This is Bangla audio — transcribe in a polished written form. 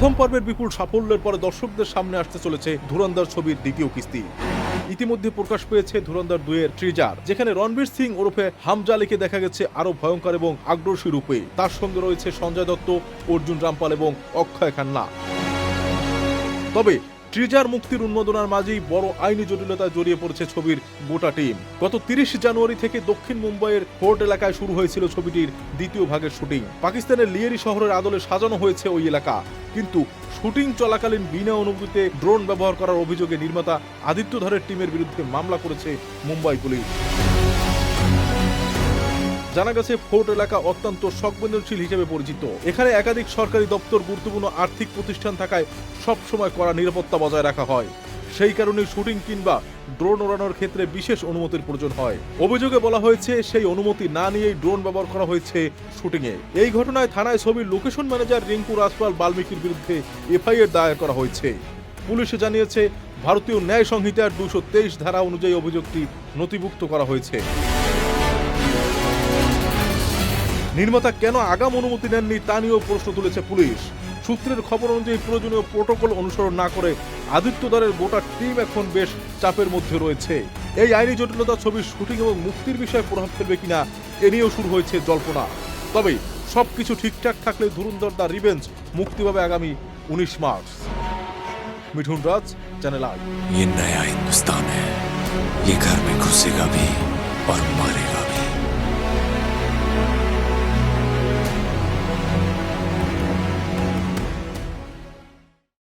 প্রথম পর্বের বিপুল সাফল্যের পরে দর্শকদের সামনে আসতে চলেছে ধুরন্ধর ছবির দ্বিতীয় কিস্তি। ইতিমধ্যে প্রকাশ পেয়েছে ধুরন্ধর 2 এর ট্রিজার, যেখানে রণবীর সিং ওরফে হামজা আলীকে দেখা গেছে আরো ভয়ঙ্কর এবং আগ্রাসী রূপে। তার সঙ্গে রয়েছে সঞ্জয় দত্ত, অর্জুন রামপাল এবং অক্ষয় খান্না। তবে ট্রিজার মুক্তির উন্মোদনার মাঝেই বড় আইনি জটিলতায় জড়িয়ে পড়েছে ছবির গোটা টিম। গত 30 জানুয়ারি থেকে দক্ষিণ মুম্বাইয়ের ফোর্ট এলাকায় শুরু হয়েছিল ছবিটির দ্বিতীয় ভাগের শুটিং। পাকিস্তানের লিয়েরি শহরের আদলে সাজানো হয়েছে ওই এলাকা, কিন্তু শুটিং চলাকালীন বিনা অনুমতিতে ড্রোন ব্যবহার করার অভিযোগে নির্মাতা আদিত্য ধরের টিমের বিরুদ্ধে মামলা করেছে মুম্বাই পুলিশ। জানা গেছে ফোর্ট এলাকা অত্যন্ত সংবেদনশীল হিসেবে পরিচিত। এখানে একাধিক সরকারি দপ্তর, গুরুত্বপূর্ণ আর্থিক প্রতিষ্ঠান থাকায় সবসময় কড়া নিরাপত্তা বজায় রাখা হয়। সেই কারণে শুটিং কিংবা ড্রোন ওড়ানোর ক্ষেত্রে বিশেষ অনুমতির প্রয়োজন হয়। অভিযোগে বলা হয়েছে সেই অনুমতি না নিয়েই ড্রোন ব্যবহার করা হয়েছে শুটিংয়ে। এই ঘটনায় থানায় ছবির লোকেশন ম্যানেজার রিঙ্কু রাজপাল বাল্মীকির বিরুদ্ধে এফআইআর দায়ের করা হয়েছে। পুলিশে জানিয়েছে ভারতীয় ন্যায় সংহিতার 223 ধারা অনুযায়ী অভিযোগটি নথিভুক্ত করা হয়েছে। নির্মাতা কেন আগাম অনুমতি নেননি তা নিয়েও প্রশ্ন তুলেছে পুলিশ। সূত্রের খবর অনুযায়ী প্রয়োজনীয় প্রোটোকল অনুসরণ না করে আদিত্য দারের গোটা টিম এখন বেশ চাপের মধ্যে রয়েছে। এই আইনি জটিলতা ছবির শুটিং এবং মুক্তির বিষয়ে প্রভাব ফেলবে কিনা এ নিয়েও শুরু হয়েছে জল্পনা। তবে সবকিছু ঠিকঠাক থাকলে ধুরন্ধর দ্য রিভেঞ্জ মুক্তি পাবে আগামী 19 March. Mithun Raj, channel I. ये नया हिंदुस्तान है, ये घर में घुसेगा भी और मारेगा।